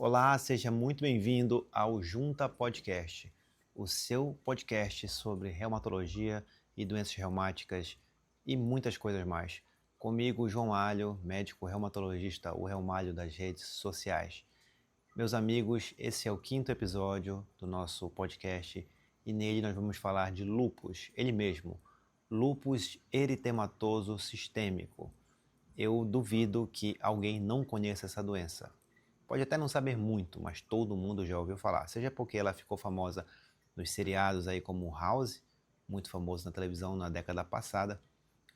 Olá, seja muito bem-vindo ao Junta Podcast, o seu podcast sobre reumatologia e doenças reumáticas e muitas coisas mais. Comigo, João Alho, médico reumatologista, o Reumalho das redes sociais. Meus amigos, esse é o 5º episódio do nosso podcast e nele nós vamos falar de lúpus, ele mesmo, lúpus eritematoso sistêmico. Eu duvido que alguém não conheça essa doença. Pode até não saber muito, mas todo mundo já ouviu falar. Seja porque ela ficou famosa nos seriados aí como House, muito famoso na televisão na década passada,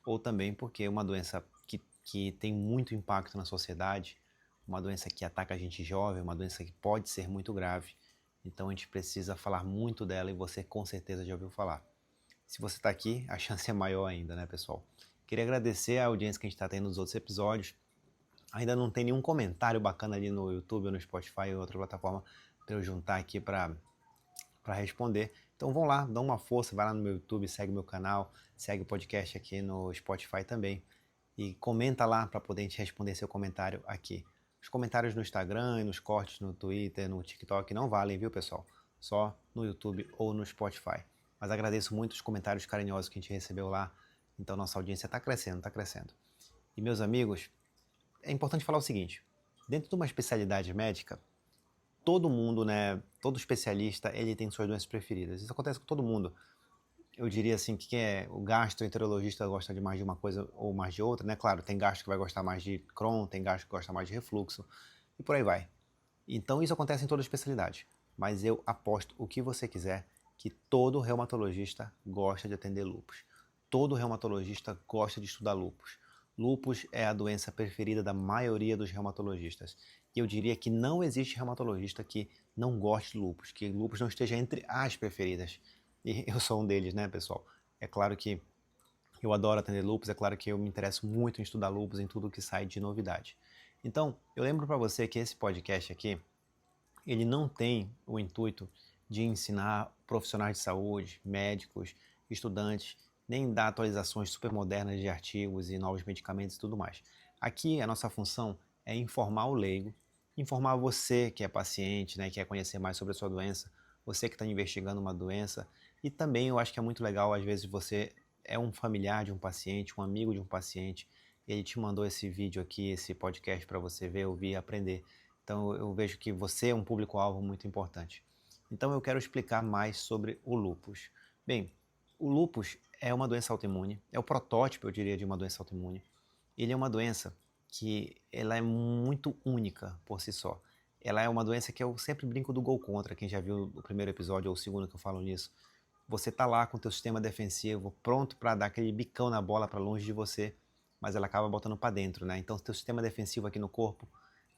ou também porque é uma doença que tem muito impacto na sociedade, uma doença que ataca a gente jovem, uma doença que pode ser muito grave. Então a gente precisa falar muito dela e você com certeza já ouviu falar. Se você está aqui, a chance é maior ainda, né, pessoal? Queria agradecer a audiência que a gente está tendo nos outros episódios. Ainda não tem nenhum comentário bacana ali no YouTube ou no Spotify ou outra plataforma para eu juntar aqui para responder. Então vão lá, dá uma força, vai lá no meu YouTube, segue meu canal, segue o podcast aqui no Spotify também. E comenta lá para poder a gente responder seu comentário aqui. Os comentários no Instagram, nos cortes no Twitter, no TikTok não valem, viu, pessoal? Só no YouTube ou no Spotify. Mas agradeço muito os comentários carinhosos que a gente recebeu lá. Então nossa audiência está crescendo, está crescendo. E meus amigos, é importante falar o seguinte, dentro de uma especialidade médica, todo mundo, né, todo especialista, ele tem suas doenças preferidas. Isso acontece com todo mundo. Eu diria assim que quem é o gastroenterologista gosta de mais de uma coisa ou mais de outra, né? Claro, tem gastro que vai gostar mais de Crohn, tem gastro que gosta mais de refluxo e por aí vai. Então isso acontece em toda especialidade. Mas eu aposto o que você quiser que todo reumatologista gosta de atender lúpus. Todo reumatologista gosta de estudar lúpus. Lúpus é a doença preferida da maioria dos reumatologistas. E eu diria que não existe reumatologista que não goste de lúpus, que lúpus não esteja entre as preferidas. E eu sou um deles, né, pessoal? É claro que eu adoro atender lúpus, é claro que eu me interesso muito em estudar lúpus, em tudo que sai de novidade. Então, eu lembro para você que esse podcast aqui, ele não tem o intuito de ensinar profissionais de saúde, médicos, estudantes, nem dar atualizações super modernas de artigos e novos medicamentos e tudo mais. Aqui a nossa função é informar o leigo, informar você que é paciente, né, que quer conhecer mais sobre a sua doença, você que está investigando uma doença, e também eu acho que é muito legal, às vezes você é um familiar de um paciente, um amigo de um paciente, e ele te mandou esse vídeo aqui, esse podcast para você ver, ouvir e aprender. Então eu vejo que você é um público-alvo muito importante. Então eu quero explicar mais sobre o lúpus. Bem, o lúpus é uma doença autoimune, é o protótipo, eu diria, de uma doença autoimune. Ele é uma doença que ela é muito única por si só. Ela é uma doença que eu sempre brinco do gol contra, quem já viu o primeiro episódio ou o segundo que eu falo nisso. Você tá lá com o teu sistema defensivo pronto para dar aquele bicão na bola para longe de você, mas ela acaba botando para dentro, né? Então o teu sistema defensivo aqui no corpo,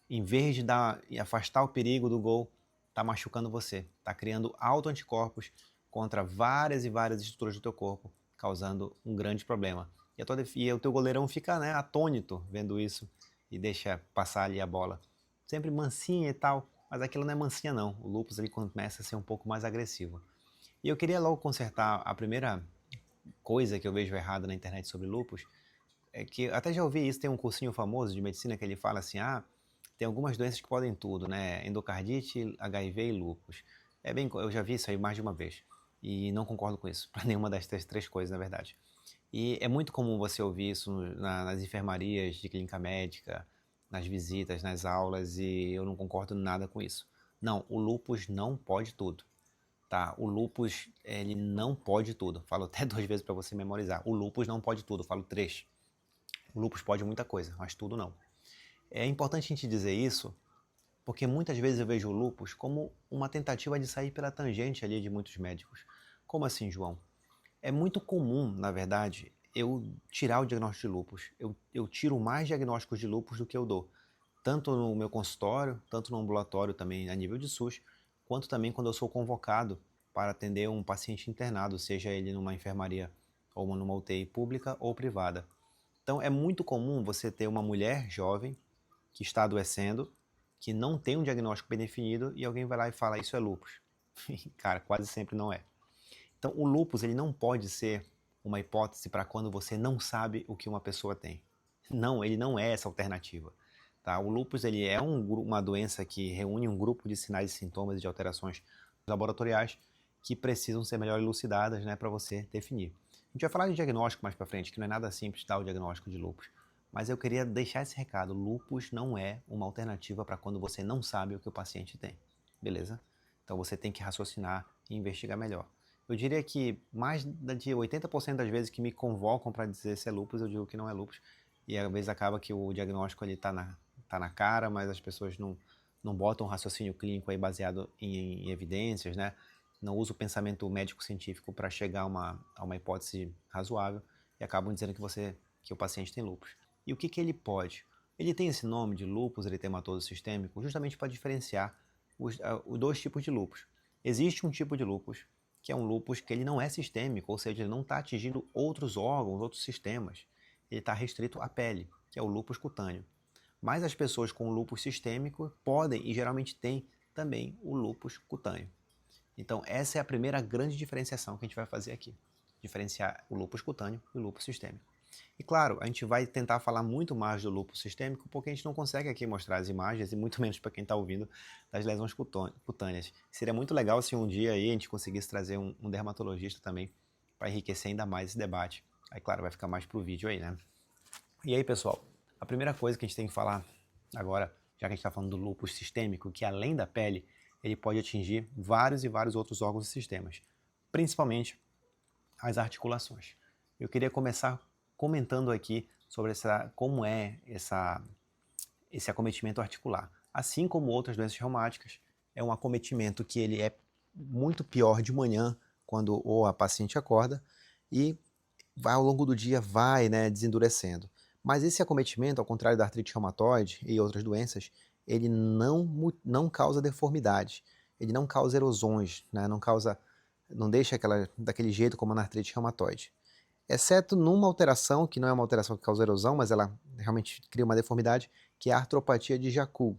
em vez de dar e afastar o perigo do gol, está machucando você, está criando autoanticorpos contra várias e várias estruturas do teu corpo, causando um grande problema. E o teu goleirão fica, né, atônito vendo isso e deixa passar ali a bola. Sempre mansinha e tal, mas aquilo não é mansinha não. O lúpus ele começa a ser um pouco mais agressivo. E eu queria logo consertar a primeira coisa que eu vejo errada na internet sobre lúpus, é que até já ouvi isso, tem um cursinho famoso de medicina que ele fala assim, tem algumas doenças que podem tudo, né? Endocardite, HIV e lúpus. Eu já vi isso aí mais de uma vez e não concordo com isso, para nenhuma das três coisas, na verdade. E é muito comum você ouvir isso nas enfermarias de clínica médica, nas visitas, nas aulas, e eu não concordo nada com isso. Não, o lúpus não pode tudo, tá? O lúpus, ele não pode tudo. Falo até 2 vezes para você memorizar. O lúpus não pode tudo, falo 3. O lúpus pode muita coisa, mas tudo não. É importante a gente dizer isso, porque muitas vezes eu vejo o lúpus como uma tentativa de sair pela tangente ali de muitos médicos. Como assim, João? É muito comum, na verdade, eu tirar o diagnóstico de lúpus. Eu tiro mais diagnósticos de lúpus do que eu dou. Tanto no meu consultório, tanto no ambulatório também a nível de SUS, quanto também quando eu sou convocado para atender um paciente internado, seja ele numa enfermaria ou numa UTI pública ou privada. Então é muito comum você ter uma mulher jovem que está adoecendo, que não tem um diagnóstico bem definido e alguém vai lá e fala isso é lúpus. Cara, quase sempre não é. Então o lúpus ele não pode ser uma hipótese para quando você não sabe o que uma pessoa tem. Não, ele não é essa alternativa. Tá? O lúpus ele é uma doença que reúne um grupo de sinais e sintomas e de alterações laboratoriais que precisam ser melhor elucidadas, né, para você definir. A gente vai falar de diagnóstico mais para frente, que não é nada simples dar o diagnóstico de lúpus. Mas eu queria deixar esse recado: lúpus não é uma alternativa para quando você não sabe o que o paciente tem, beleza? Então você tem que raciocinar e investigar melhor. Eu diria que mais de 80% das vezes que me convocam para dizer se é lúpus, eu digo que não é lúpus. E às vezes acaba que o diagnóstico ele tá na cara, mas as pessoas não botam um raciocínio clínico aí baseado em evidências, né? Não usam o pensamento médico-científico para chegar a uma hipótese razoável e acabam dizendo que o paciente tem lúpus. E o que ele pode? Ele tem esse nome de lúpus eritematoso sistêmico justamente para diferenciar os dois tipos de lúpus. Existe um tipo de lúpus que é um lúpus que ele não é sistêmico, ou seja, ele não está atingindo outros órgãos, outros sistemas. Ele está restrito à pele, que é o lúpus cutâneo. Mas as pessoas com lúpus sistêmico podem e geralmente têm também o lúpus cutâneo. Então essa é a primeira grande diferenciação que a gente vai fazer aqui. Diferenciar o lúpus cutâneo e o lúpus sistêmico. E claro, a gente vai tentar falar muito mais do lúpus sistêmico porque a gente não consegue aqui mostrar as imagens e muito menos para quem está ouvindo das lesões cutâneas. Seria muito legal se um dia aí a gente conseguisse trazer um dermatologista também para enriquecer ainda mais esse debate. Aí claro, vai ficar mais pro vídeo aí, né? E aí pessoal, a primeira coisa que a gente tem que falar agora, já que a gente está falando do lúpus sistêmico, que além da pele, ele pode atingir vários e vários outros órgãos e sistemas, principalmente as articulações. Eu queria começar comentando aqui sobre como é esse acometimento articular. Assim como outras doenças reumáticas, é um acometimento que ele é muito pior de manhã, quando a paciente acorda, e ao longo do dia vai, né, desendurecendo. Mas esse acometimento, ao contrário da artrite reumatoide e outras doenças, ele não causa deformidades, ele não causa erosões, né, não deixa daquele jeito como na artrite reumatoide. Exceto numa alteração, que não é uma alteração que causa erosão, mas ela realmente cria uma deformidade, que é a artropatia de Jacob.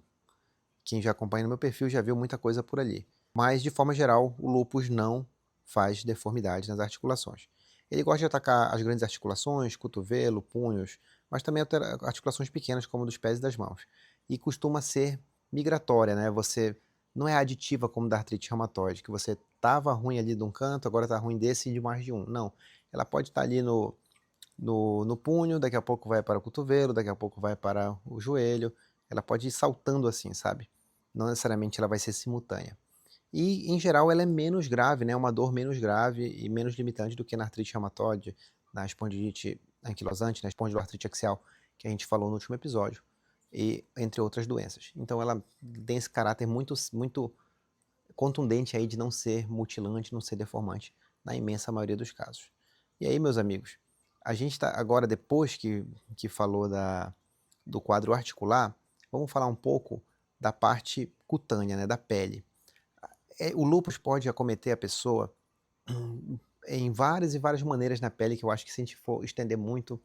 Quem já acompanha no meu perfil já viu muita coisa por ali. Mas, de forma geral, o lúpus não faz deformidade nas articulações. Ele gosta de atacar as grandes articulações, cotovelo, punhos, mas também articulações pequenas, como dos pés e das mãos. E costuma ser migratória, né? Você não é aditiva como da artrite reumatoide, que você estava ruim ali de um canto, agora está ruim desse e de mais de um. Não. Ela pode estar ali no punho, daqui a pouco vai para o cotovelo, daqui a pouco vai para o joelho. Ela pode ir saltando assim, sabe? Não necessariamente ela vai ser simultânea. E, em geral, ela é menos grave, né? Uma dor menos grave e menos limitante do que na artrite reumatoide, na espondilite anquilosante, na espondiloartrite axial, que a gente falou no último episódio, e entre outras doenças. Então, ela tem esse caráter muito, muito contundente aí de não ser mutilante, não ser deformante, na imensa maioria dos casos. E aí, meus amigos, a gente está agora, depois que falou do quadro articular, vamos falar um pouco da parte cutânea, né, da pele. O lúpus pode acometer a pessoa em várias e várias maneiras na pele, que eu acho que se a gente for estender muito,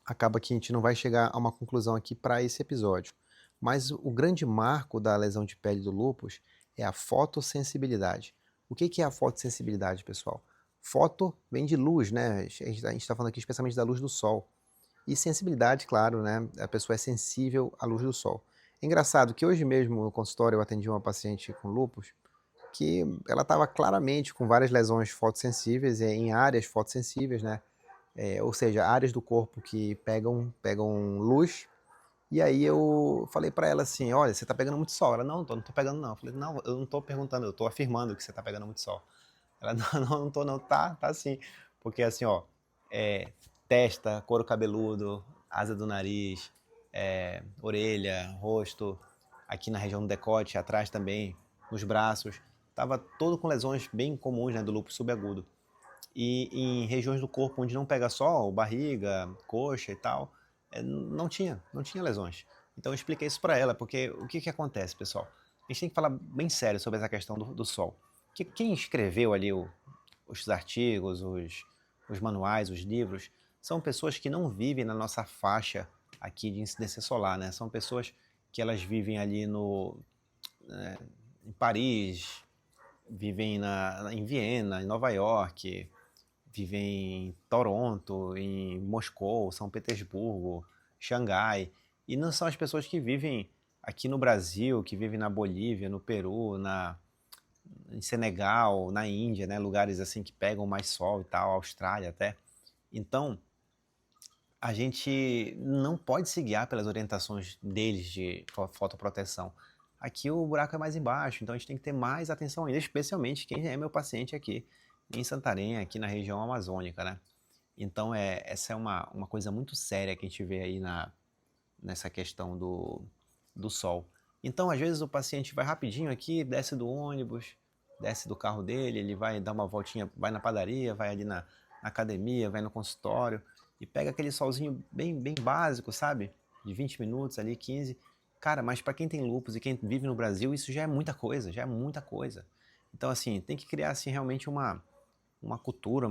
acaba que a gente não vai chegar a uma conclusão aqui para esse episódio. Mas o grande marco da lesão de pele do lúpus é a fotossensibilidade. O que é a fotossensibilidade, pessoal? Foto vem de luz, né? A gente está falando aqui especialmente da luz do sol. E sensibilidade, claro, né? A pessoa é sensível à luz do sol. É engraçado que hoje mesmo no consultório eu atendi uma paciente com lúpus que ela estava claramente com várias lesões fotossensíveis em áreas fotossensíveis, né? Ou seja, áreas do corpo que pegam luz. E aí eu falei para ela assim, olha, você está pegando muito sol. Ela, não tô pegando não. Eu falei, não, eu não estou perguntando, eu estou afirmando que você está pegando muito sol. Ela, não tô não, tá sim. Porque assim, ó, testa, couro cabeludo, asa do nariz, orelha, rosto, aqui na região do decote, atrás também, nos braços, tava todo com lesões bem comuns, né, do lúpus subagudo. E em regiões do corpo onde não pega sol, barriga, coxa e tal, não tinha lesões. Então eu expliquei isso para ela, porque o que acontece, pessoal? A gente tem que falar bem sério sobre essa questão do sol. Que quem escreveu ali os artigos, os manuais, os livros, são pessoas que não vivem na nossa faixa aqui de incidência solar, né? São pessoas que elas vivem ali em Paris, vivem em Viena, em Nova York, vivem em Toronto, em Moscou, São Petersburgo, Xangai. E não são as pessoas que vivem aqui no Brasil, que vivem na Bolívia, no Peru, em Senegal, na Índia, né? Lugares assim que pegam mais sol e tal, Austrália até. Então, a gente não pode se guiar pelas orientações deles de fotoproteção. Aqui o buraco é mais embaixo, então a gente tem que ter mais atenção ainda, especialmente quem é meu paciente aqui em Santarém, aqui na região amazônica, né? Então, essa é uma coisa muito séria que a gente vê aí nessa questão do sol. Então, às vezes o paciente vai rapidinho aqui, desce do ônibus, desce do carro dele, ele vai dar uma voltinha, vai na padaria, vai ali na academia, vai no consultório e pega aquele solzinho bem básico, sabe? De 20 minutos ali, 15. Cara, mas para quem tem lúpus e quem vive no Brasil, isso já é muita coisa, já é muita coisa. Então, assim, tem que criar assim realmente uma cultura,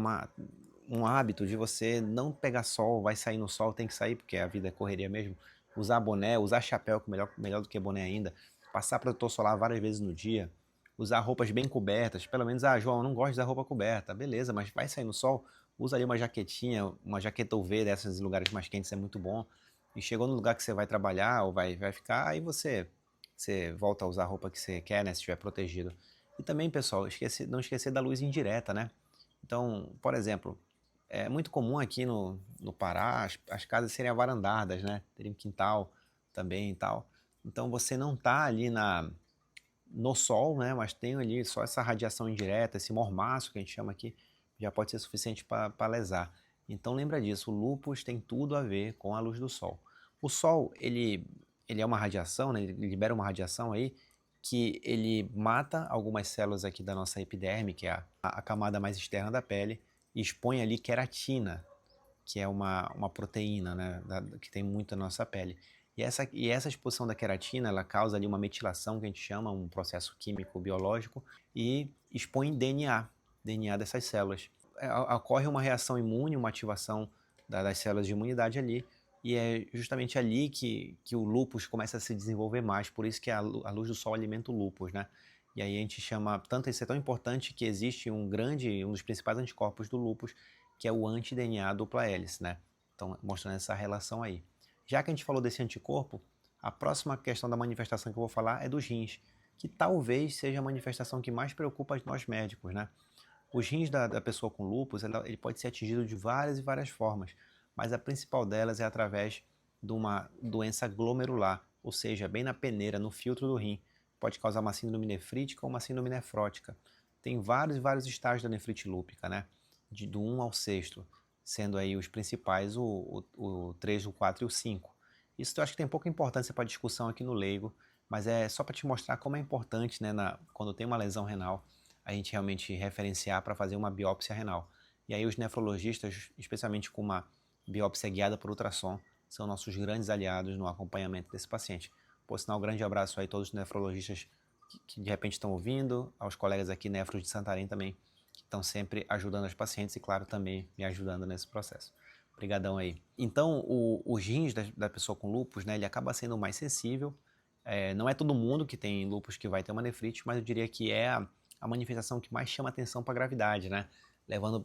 um hábito de você não pegar sol, vai sair no sol, tem que sair porque a vida é correria mesmo. Usar boné, usar chapéu, que melhor do que boné ainda. Passar protetor solar várias vezes no dia. Usar roupas bem cobertas. Pelo menos, João, eu não gosto de usar roupa coberta. Beleza, mas vai sair no sol, usa ali uma jaquetinha, uma jaqueta UV dessas em lugares mais quentes é muito bom. E chegou no lugar que você vai trabalhar ou vai ficar, aí você volta a usar a roupa que você quer, né, se estiver protegido. E também, pessoal, não esquecer da luz indireta, né? Então, por exemplo, é muito comum aqui no Pará as casas serem avarandadas, né? Terem quintal também e tal. Então você não tá ali no sol, né? Mas tem ali só essa radiação indireta, esse mormaço que a gente chama aqui, já pode ser suficiente para lesar. Então lembra disso, o lúpus tem tudo a ver com a luz do sol. O sol, ele é uma radiação, né? Ele libera uma radiação aí que ele mata algumas células aqui da nossa epiderme, que é a camada mais externa da pele, e expõe ali queratina, que é uma proteína, né, que tem muito na nossa pele. E essa exposição da queratina, ela causa ali uma metilação, que a gente chama, um processo químico biológico, e expõe DNA dessas células. Ocorre uma reação imune, uma ativação das células de imunidade ali, e é justamente ali que o lúpus começa a se desenvolver mais, por isso que a luz do sol alimenta o lúpus, né? E aí a gente chama, tanto isso é tão importante que existe um dos principais anticorpos do lúpus, que é o anti-DNA dupla hélice, né? Então, mostrando essa relação aí. Já que a gente falou desse anticorpo, a próxima questão da manifestação que eu vou falar é dos rins, que talvez seja a manifestação que mais preocupa nós médicos, né? Os rins da pessoa com lúpus, ele pode ser atingido de várias e várias formas, mas a principal delas é através de uma doença glomerular, ou seja, bem na peneira, no filtro do rim. Pode causar uma síndrome nefrítica ou uma síndrome nefrótica. Tem vários e vários estágios da nefrite lúpica, né? Do 1 ao 6º, sendo aí os principais o 3, o 4 e o 5. Isso eu acho que tem pouca importância para discussão aqui no leigo, mas é só para te mostrar como é importante, né, quando tem uma lesão renal, a gente realmente referenciar para fazer uma biópsia renal. E aí os nefrologistas, especialmente com uma biópsia guiada por ultrassom, são nossos grandes aliados no acompanhamento desse paciente. Por sinal, um grande abraço aí a todos os nefrologistas que de repente estão ouvindo, aos colegas aqui nefros de Santarém também, que estão sempre ajudando os pacientes e, claro, também me ajudando nesse processo. Obrigadão aí. Então, os rins da pessoa com lúpus, né, ele acaba sendo mais sensível. Não é todo mundo que tem lúpus que vai ter uma nefrite, mas eu diria que é a manifestação que mais chama atenção para a gravidade, né?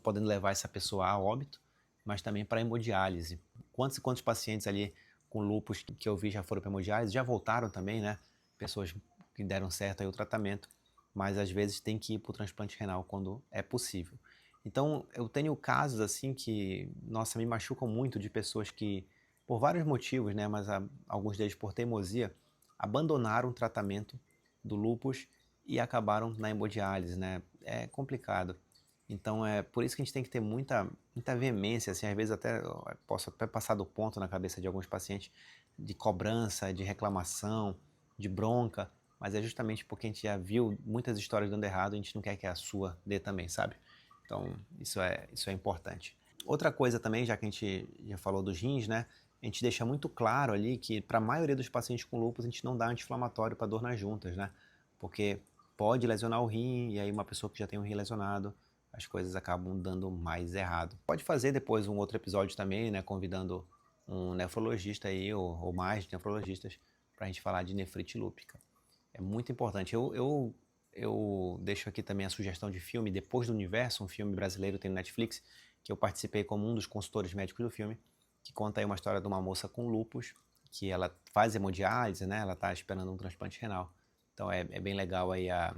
Podendo levar essa pessoa a óbito, mas também para hemodiálise. Quantos e quantos pacientes ali com lúpus que eu vi já foram para hemodiálise, já voltaram também, né? Pessoas que deram certo aí o tratamento, mas às vezes tem que ir para o transplante renal quando é possível. Então, eu tenho casos assim que, nossa, me machucam muito de pessoas que, por vários motivos, né, mas alguns deles por teimosia, abandonaram o tratamento do lúpus e acabaram na hemodiálise, né? É complicado. Então, é por isso que a gente tem que ter muita veemência, assim, às vezes posso até passar do ponto na cabeça de alguns pacientes, de cobrança, de reclamação, de bronca, mas é justamente porque a gente já viu muitas histórias dando errado e a gente não quer que a sua dê também, sabe? Então, isso é importante. Outra coisa também, já que a gente já falou dos rins, né? A gente deixa muito claro ali que para a maioria dos pacientes com lúpus a gente não dá anti-inflamatório para dor nas juntas, né? Porque pode lesionar o rim e aí uma pessoa que já tem um rim lesionado, as coisas acabam dando mais errado. Pode fazer depois um outro episódio também, né? Convidando um nefrologista aí ou mais nefrologistas para a gente falar de nefrite lúpica. É muito importante. Eu deixo aqui também a sugestão de filme Depois do Universo, um filme brasileiro tem no Netflix, que eu participei como um dos consultores médicos do filme, que conta aí uma história de uma moça com lúpus, que ela faz hemodiálise, né? Ela está esperando um transplante renal. Então é bem legal aí a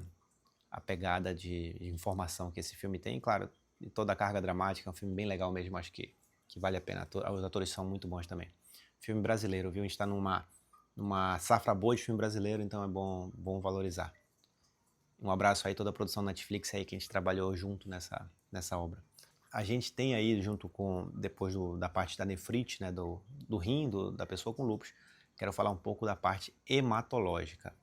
pegada de informação que esse filme tem. Claro, e toda a carga dramática, é um filme bem legal mesmo, acho que vale a pena. Os atores são muito bons também. Filme brasileiro, viu? A gente está numa safra boa de filme brasileiro, então é bom valorizar. Um abraço aí a toda a produção Netflix aí que a gente trabalhou junto nessa obra. A gente tem aí, junto com, depois da parte da nefrite, né, do rim, da pessoa com lúpus, quero falar um pouco da parte hematológica.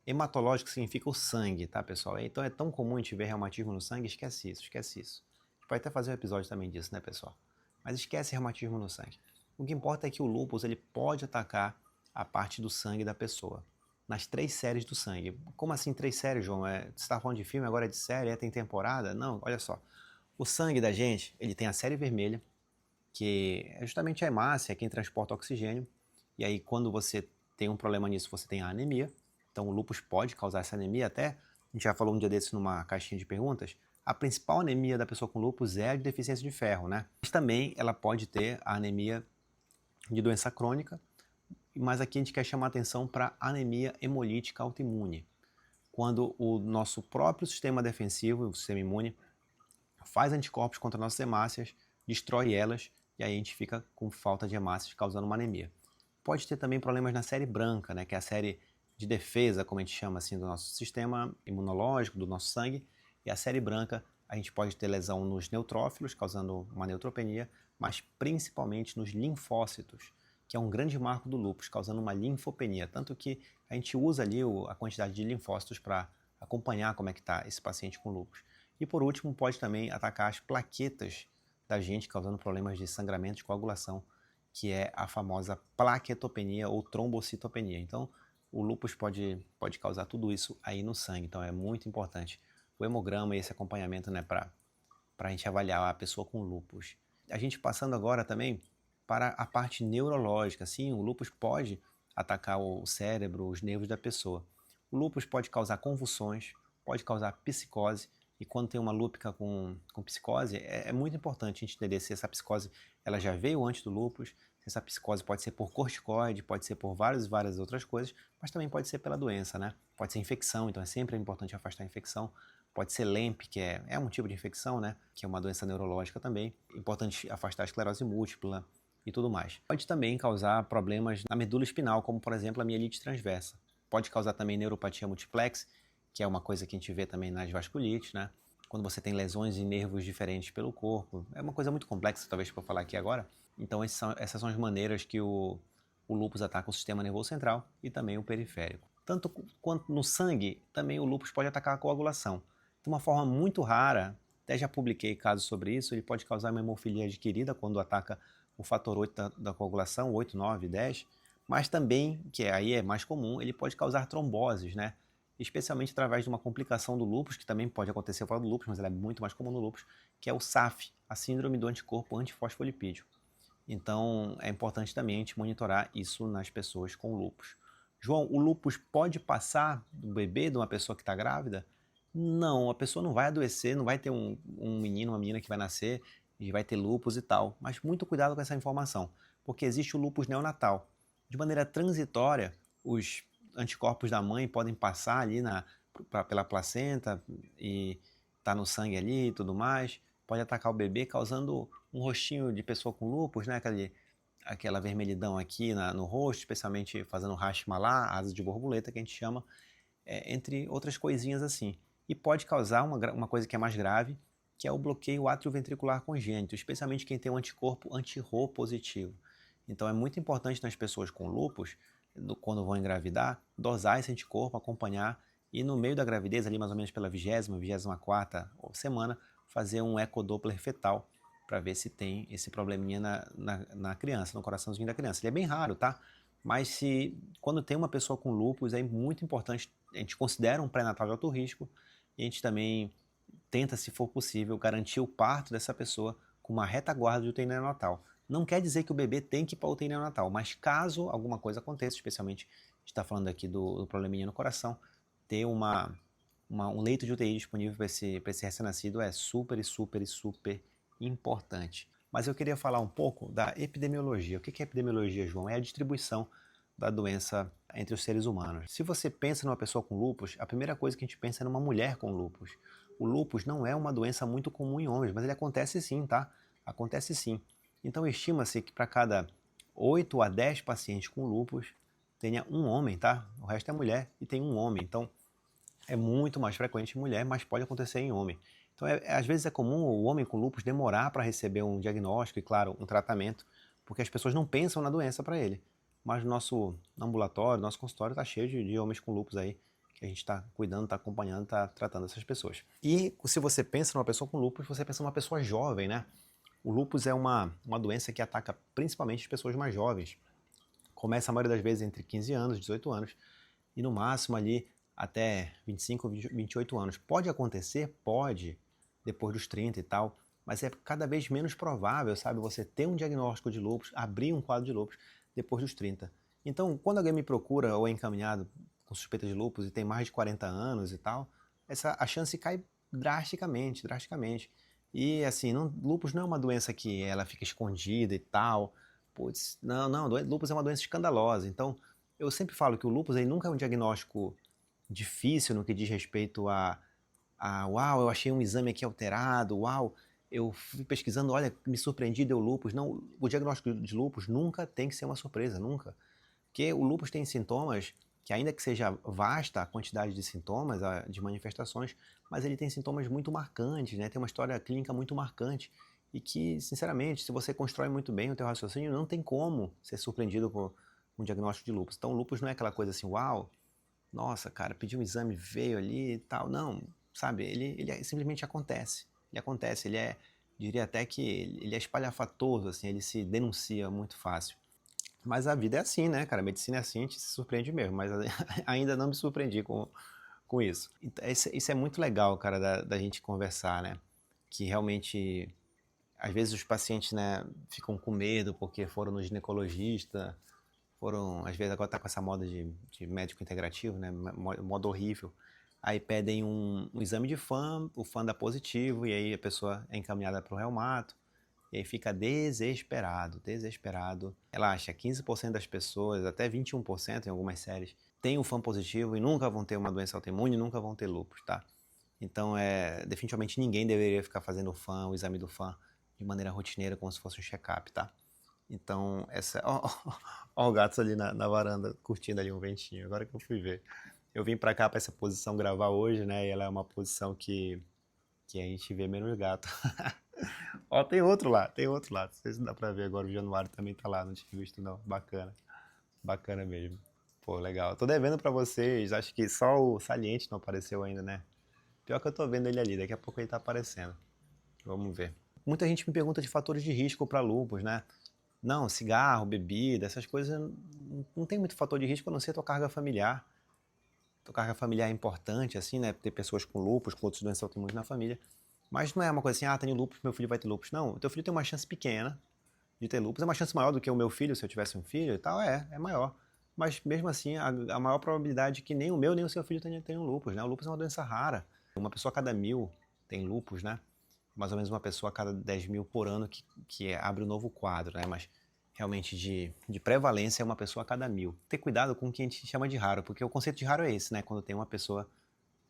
Hematológico significa o sangue, tá, pessoal? Então é tão comum a gente ver reumatismo no sangue, esquece isso. A gente pode até fazer um episódio também disso, né, pessoal? Mas esquece reumatismo no sangue. O que importa é que o lúpus ele pode atacar a parte do sangue da pessoa, nas 3 séries do sangue. Como assim 3 séries, João? Você está falando de filme, agora é de série, tem temporada? Não, olha só. O sangue da gente, ele tem a série vermelha, que é justamente a hemácia, é quem transporta oxigênio. E aí, quando você tem um problema nisso, você tem a anemia. Então, o lúpus pode causar essa anemia até. A gente já falou um dia desses numa caixinha de perguntas. A principal anemia da pessoa com lúpus é a de deficiência de ferro, né? Mas também ela pode ter a anemia de doença crônica. Mas aqui a gente quer chamar a atenção para anemia hemolítica autoimune. Quando o nosso próprio sistema defensivo, o sistema imune, faz anticorpos contra nossas hemácias, destrói elas e aí a gente fica com falta de hemácias, causando uma anemia. Pode ter também problemas na série branca, né, que é a série de defesa, como a gente chama assim, do nosso sistema imunológico, do nosso sangue. E a série branca, a gente pode ter lesão nos neutrófilos, causando uma neutropenia, mas principalmente nos linfócitos, que é um grande marco do lúpus, causando uma linfopenia. Tanto que a gente usa ali a quantidade de linfócitos para acompanhar como é que está esse paciente com lúpus. E por último, pode também atacar as plaquetas da gente, causando problemas de sangramento, de coagulação, que é a famosa plaquetopenia ou trombocitopenia. Então, o lúpus pode causar tudo isso aí no sangue. Então, é muito importante o hemograma e esse acompanhamento, né, para a gente avaliar a pessoa com lúpus. A gente passando agora também para a parte neurológica. Sim, o lúpus pode atacar o cérebro, os nervos da pessoa. O lúpus pode causar convulsões, pode causar psicose. E quando tem uma lúpica com psicose, é muito importante a gente entender se essa psicose ela já veio antes do lúpus, se essa psicose pode ser por corticoide, pode ser por várias outras coisas, mas também pode ser pela doença, né? Pode ser infecção, então é sempre importante afastar a infecção. Pode ser LEMP, que é um tipo de infecção, né? Que é uma doença neurológica também. Importante afastar a esclerose múltipla e tudo mais. Pode também causar problemas na medula espinal, como por exemplo a mielite transversa. Pode causar também neuropatia multiplex, que é uma coisa que a gente vê também nas vasculites, né? Quando você tem lesões em nervos diferentes pelo corpo. É uma coisa muito complexa, talvez, para falar aqui agora. Então, essas são as maneiras que o lúpus ataca o sistema nervoso central e também o periférico. Tanto quanto no sangue, também o lúpus pode atacar a coagulação. De uma forma muito rara, até já publiquei casos sobre isso, ele pode causar uma hemofilia adquirida quando ataca o fator 8 da coagulação, 8, 9, 10, mas também, aí é mais comum, ele pode causar tromboses, né? Especialmente através de uma complicação do lúpus, que também pode acontecer fora do lúpus, mas ela é muito mais comum no lúpus, que é o SAF, a síndrome do anticorpo antifosfolipídio. Então, é importante também a gente monitorar isso nas pessoas com lúpus. João, o lúpus pode passar do bebê, de uma pessoa que está grávida? Não, a pessoa não vai adoecer, não vai ter um menino, uma menina que vai nascer e vai ter lúpus e tal. Mas muito cuidado com essa informação, porque existe o lúpus neonatal. De maneira transitória, os anticorpos da mãe podem passar ali pela placenta e tá no sangue ali e tudo mais. Pode atacar o bebê, causando um rostinho de pessoa com lúpus, né? Aquela vermelhidão aqui no rosto, especialmente fazendo Hashimoto, asa de borboleta, que a gente chama, entre outras coisinhas assim. E pode causar uma coisa que é mais grave, que é o bloqueio atrioventricular congênito, especialmente quem tem um anticorpo anti-Rho positivo. Então é muito importante nas pessoas com lúpus, quando vão engravidar, dosar esse anticorpo, acompanhar e no meio da gravidez, ali mais ou menos pela 20ª, 24ª semana, fazer um ecodoppler fetal para ver se tem esse probleminha na criança, no coraçãozinho da criança. Ele é bem raro, tá? Mas quando tem uma pessoa com lúpus, é muito importante, a gente considera um pré-natal de alto risco e a gente também tenta, se for possível, garantir o parto dessa pessoa com uma retaguarda de UTI neonatal. Não quer dizer que o bebê tem que ir para a UTI neonatal, mas caso alguma coisa aconteça, especialmente a gente está falando aqui do probleminha no coração, ter um leito de UTI disponível para esse recém-nascido é super importante. Mas eu queria falar um pouco da epidemiologia. O que é epidemiologia, João? É a distribuição da doença entre os seres humanos. Se você pensa numa pessoa com lúpus, a primeira coisa que a gente pensa é numa mulher com lúpus. O lúpus não é uma doença muito comum em homens, mas ele acontece sim, tá? Acontece sim. Então estima-se que para cada 8 a 10 pacientes com lúpus tenha um homem, tá? O resto é mulher e tem um homem. Então é muito mais frequente em mulher, mas pode acontecer em homem. Então às vezes é comum o homem com lúpus demorar para receber um diagnóstico e, claro, um tratamento, porque as pessoas não pensam na doença para ele. Mas no nosso ambulatório, nosso consultório está cheio de homens com lúpus aí, que a gente está cuidando, está acompanhando, está tratando essas pessoas. E se você pensa numa pessoa com lúpus, você pensa numa pessoa jovem, né? O lúpus é uma doença que ataca principalmente as pessoas mais jovens. Começa a maioria das vezes entre 15 anos, 18 anos, e no máximo ali até 25, 28 anos. Pode acontecer? Pode, depois dos 30 e tal, mas é cada vez menos provável, sabe, você ter um diagnóstico de lúpus, abrir um quadro de lúpus depois dos 30. Então, quando alguém me procura ou é encaminhado com suspeita de lúpus e tem mais de 40 anos e tal, a chance cai drasticamente, drasticamente. E assim, lúpus não é uma doença que ela fica escondida e tal. Putz, não, lúpus é uma doença escandalosa. Então, eu sempre falo que o lúpus ele nunca é um diagnóstico difícil no que diz respeito uau, eu achei um exame aqui alterado, uau, eu fui pesquisando, olha, me surpreendi, deu lúpus. Não, o diagnóstico de lúpus nunca tem que ser uma surpresa, nunca. Porque o lúpus tem sintomas que, ainda que seja vasta a quantidade de sintomas, de manifestações, mas ele tem sintomas muito marcantes, né? Tem uma história clínica muito marcante e que, sinceramente, se você constrói muito bem o teu raciocínio, não tem como ser surpreendido por um diagnóstico de lúpus. Então, o lúpus não é aquela coisa assim, uau, nossa, cara, pedi um exame, veio ali e tal. Não, sabe, ele simplesmente acontece. Ele acontece, diria até que ele é espalhafatoso, assim, ele se denuncia muito fácil. Mas a vida é assim, né, cara? A medicina é assim, a gente se surpreende mesmo, mas ainda não me surpreendi com isso. Então, isso é muito legal, cara, da gente conversar, né? Que realmente, às vezes os pacientes, né, ficam com medo porque foram no ginecologista, às vezes agora tá com essa moda de médico integrativo, né, moda horrível. Aí pedem um exame de FAM, o FAM dá positivo, e aí a pessoa é encaminhada para o reumato, e aí fica desesperado. Relaxa, 15% das pessoas, até 21% em algumas séries, têm o FAM positivo e nunca vão ter uma doença autoimune, nunca vão ter lúpus, tá? Então, definitivamente ninguém deveria ficar fazendo o exame do FAM de maneira rotineira, como se fosse um check-up, tá? Então, ó o gato ali na varanda, curtindo ali um ventinho, agora que eu fui ver. Eu vim pra cá, pra essa posição gravar hoje, né, e ela é uma posição que a gente vê menos gato. Ó, tem outro lá. Não sei se dá pra ver agora, o Januário também tá lá, não tinha visto não. Bacana mesmo. Pô, legal. Tô devendo pra vocês, acho que só o Saliente não apareceu ainda, né? Pior que eu tô vendo ele ali, daqui a pouco ele tá aparecendo. Vamos ver. Muita gente me pergunta de fatores de risco para lúpus, né? Não, cigarro, bebida, essas coisas não tem muito fator de risco a não ser a tua carga familiar. Tua carga familiar é importante, assim, né? Ter pessoas com lúpus, com outras doenças autoimunes na família. Mas não é uma coisa assim, tenho lúpus, meu filho vai ter lúpus. Não, o teu filho tem uma chance pequena de ter lúpus. É uma chance maior do que o meu filho, se eu tivesse um filho e tal, é maior. Mas mesmo assim, a maior probabilidade é que nem o meu, nem o seu filho tenham lúpus, né? O lúpus é uma doença rara. Uma pessoa a cada 1.000 tem lúpus, né? Mais ou menos uma pessoa a cada 10.000 por ano que abre um novo quadro, né? Mas realmente de prevalência é uma pessoa a cada 1.000. Ter cuidado com o que a gente chama de raro, porque o conceito de raro é esse, né? Quando tem uma pessoa,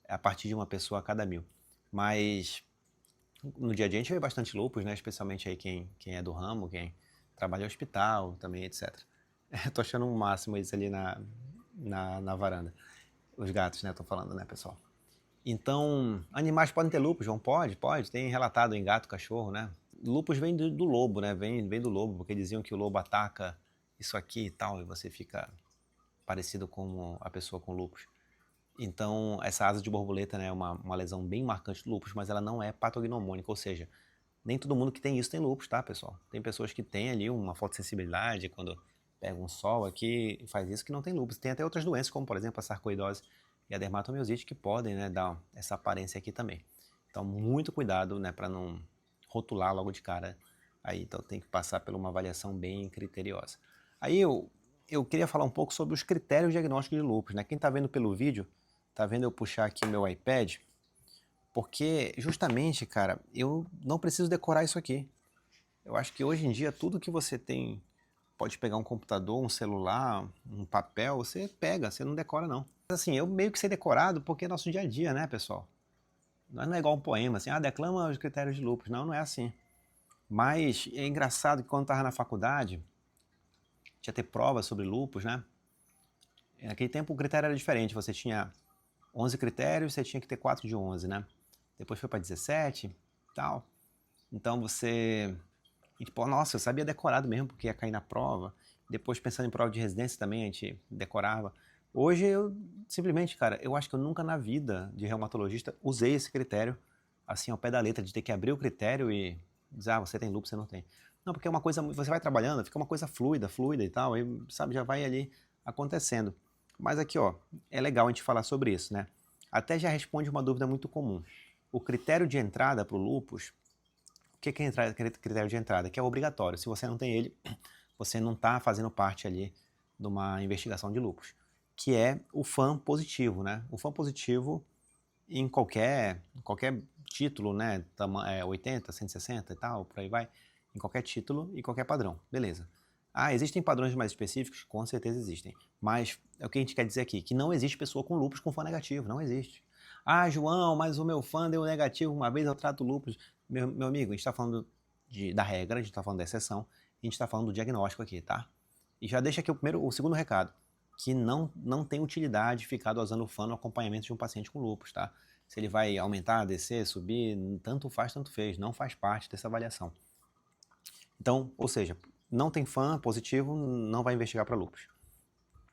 a partir de uma pessoa a cada 1.000. Mas no dia a dia a gente vê bastante lúpus, né? Especialmente aí quem é do ramo, quem trabalha em hospital também, etc. Tô achando um máximo eles ali na varanda. Os gatos, né? Tô falando, né, pessoal? Então, animais podem ter lúpus, João? Pode. Tem relatado em gato, cachorro, né? Lúpus vem do lobo, né? Vem do lobo, porque diziam que o lobo ataca isso aqui e tal, e você fica parecido com a pessoa com lúpus. Então, essa asa de borboleta, né, é uma lesão bem marcante do lúpus, mas ela não é patognomônica, ou seja, nem todo mundo que tem isso tem lúpus, tá, pessoal? Tem pessoas que têm ali uma fotossensibilidade, quando pega um sol aqui e faz isso, que não tem lúpus. Tem até outras doenças, como por exemplo a sarcoidose e a dermatomiosite, que podem, né, dar essa aparência aqui também. Então, muito cuidado, né, para não rotular logo de cara aí. Então, tem que passar por uma avaliação bem criteriosa. Aí eu queria falar um pouco sobre os critérios diagnósticos de lúpus, né? Quem está vendo pelo vídeo, tá vendo eu puxar aqui o meu iPad, porque justamente, cara, eu não preciso decorar isso aqui. Eu acho que hoje em dia tudo que você tem pode pegar um computador, um celular, um papel, você pega, você não decora não. Assim, eu meio que sei decorado porque é nosso dia a dia, né, pessoal? Não é igual um poema, assim, declama os critérios de lúpus. Não é assim. Mas é engraçado que quando eu estava na faculdade, tinha ter provas sobre lúpus, né? Naquele tempo o critério era diferente, você tinha 11 critérios, você tinha que ter 4 de 11, né? Depois foi para 17 e tal. Então você... E, tipo, nossa, eu sabia decorado mesmo, porque ia cair na prova. Depois, pensando em prova de residência também, a gente decorava. Hoje, eu simplesmente, cara, eu acho que eu nunca na vida de reumatologista usei esse critério, assim, ao pé da letra, de ter que abrir o critério e dizer, você tem lúpus, você não tem. Não, porque é uma coisa, você vai trabalhando, fica uma coisa fluida e tal, aí, sabe, já vai ali acontecendo. Mas aqui, ó, é legal a gente falar sobre isso, né? Até já responde uma dúvida muito comum. O critério de entrada para o lúpus, o que é critério de entrada? Que é obrigatório. Se você não tem ele, você não está fazendo parte ali de uma investigação de lúpus. Que é o FAM positivo, né? O FAM positivo em qualquer título, né? 80, 160 e tal, por aí vai. Em qualquer título e qualquer padrão. Beleza. Existem padrões mais específicos? Com certeza existem. Mas é o que a gente quer dizer aqui, que não existe pessoa com lúpus com FAM negativo. Não existe. João, mas o meu FAM deu negativo uma vez, eu trato lúpus. Meu amigo, a gente está falando da regra, a gente está falando da exceção, a gente está falando do diagnóstico aqui, tá? E já deixa aqui o segundo recado, que não tem utilidade ficar dosando o FAM no acompanhamento de um paciente com lúpus, tá? Se ele vai aumentar, descer, subir, tanto faz, tanto fez, não faz parte dessa avaliação. Então, ou seja, não tem FAM positivo, não vai investigar para lúpus.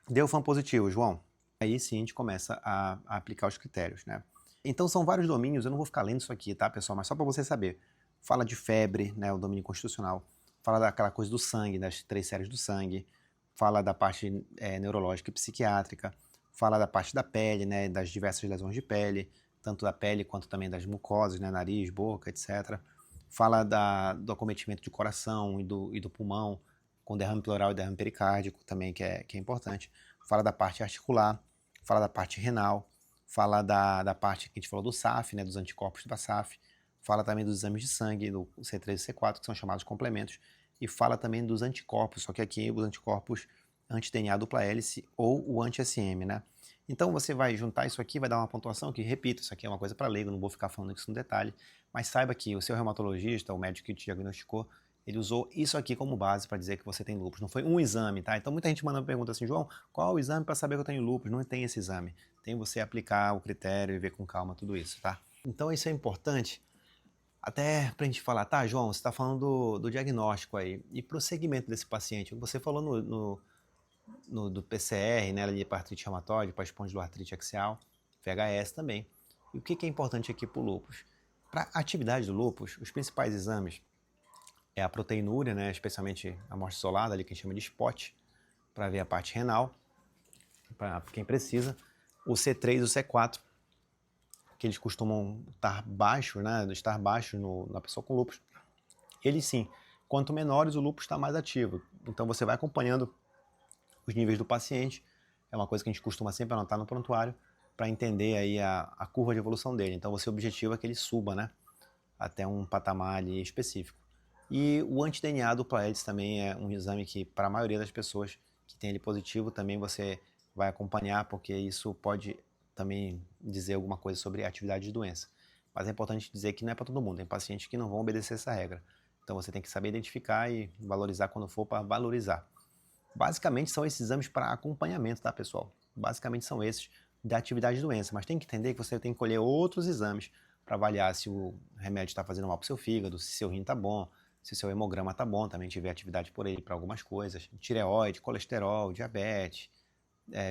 Deu FAM positivo, João? Aí sim a gente começa a aplicar os critérios, né? Então são vários domínios, eu não vou ficar lendo isso aqui, tá, pessoal? Mas só para você saber. Fala de febre, né, o domínio constitucional. Fala daquela coisa do sangue, das 3 séries do sangue. Fala da parte neurológica e psiquiátrica. Fala da parte da pele, né, das diversas lesões de pele, tanto da pele quanto também das mucosas, né, nariz, boca, etc. Fala do acometimento de coração e do pulmão, com derrame pleural e derrame pericárdico também, que é importante. Fala da parte articular, fala da parte renal, fala da parte que a gente falou do SAF, né, dos anticorpos da SAF, fala também dos exames de sangue, do C3 e C4, que são chamados complementos, e fala também dos anticorpos, só que aqui os anticorpos anti-DNA dupla hélice ou o anti-SM, né? Então você vai juntar isso aqui, vai dar uma pontuação que, repito, isso aqui é uma coisa para leigo, não vou ficar falando isso no detalhe, mas saiba que o seu reumatologista, o médico que te diagnosticou, ele usou isso aqui como base para dizer que você tem lúpus. Não foi um exame, tá? Então muita gente manda uma pergunta assim, João, qual é o exame para saber que eu tenho lúpus? Não tem esse exame. Tem você aplicar o critério e ver com calma tudo isso, tá? Então isso é importante até para a gente falar, tá, João, você está falando do diagnóstico aí. E para o segmento desse paciente, você falou do PCR, né, ali para artrite reumatoide, para espondiloartrite axial, VHS também. E o que é importante aqui para o lúpus? Para a atividade do lúpus, os principais exames é a proteinúria, né, especialmente a amostra isolada, ali que a gente chama de SPOT, para ver a parte renal, para quem precisa. O C3 e o C4, que eles costumam estar baixos, né, estar baixos na pessoa com lúpus. Eles sim, quanto menores o lúpus está mais ativo. Então você vai acompanhando os níveis do paciente, é uma coisa que a gente costuma sempre anotar no prontuário, para entender aí a curva de evolução dele. Então você objetiva que ele suba, né, até um patamar ali específico. E o anti-DNA dupla hélice também é um exame que, para a maioria das pessoas que tem ele positivo, também você vai acompanhar, porque isso pode também dizer alguma coisa sobre a atividade de doença. Mas é importante dizer que não é para todo mundo, tem pacientes que não vão obedecer essa regra. Então você tem que saber identificar e valorizar quando for para valorizar. Basicamente são esses exames para acompanhamento, tá, pessoal? Basicamente são esses da atividade de doença, mas tem que entender que você tem que colher outros exames para avaliar se o remédio está fazendo mal para o seu fígado, se seu rim está bom, se o seu hemograma está bom, também tiver atividade por ele para algumas coisas, tireoide, colesterol, diabetes,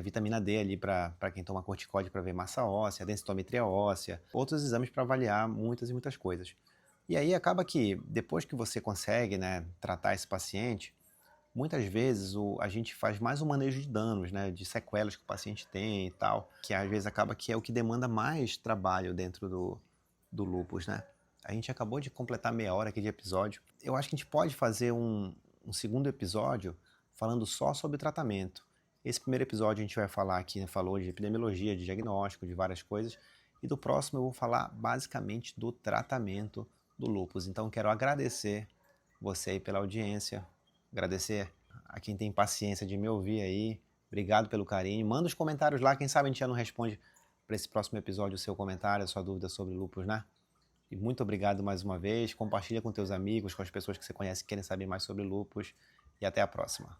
vitamina D ali para quem toma corticóide para ver massa óssea, densitometria óssea, outros exames para avaliar muitas e muitas coisas. E aí acaba que depois que você consegue, né, tratar esse paciente, muitas vezes a gente faz mais um manejo de danos, né, de sequelas que o paciente tem e tal, que às vezes acaba que é o que demanda mais trabalho dentro do lúpus, né? A gente acabou de completar meia hora aqui de episódio. Eu acho que a gente pode fazer um segundo episódio falando só sobre tratamento. Esse primeiro episódio a gente vai falar aqui, né, falou de epidemiologia, de diagnóstico, de várias coisas. E do próximo eu vou falar basicamente do tratamento do lúpus. Então quero agradecer você aí pela audiência, agradecer a quem tem paciência de me ouvir aí. Obrigado pelo carinho. Manda os comentários lá, quem sabe a gente já não responde para esse próximo episódio o seu comentário, a sua dúvida sobre lúpus, né? E muito obrigado mais uma vez. Compartilha com teus amigos, com as pessoas que você conhece que querem saber mais sobre lúpus. E até a próxima.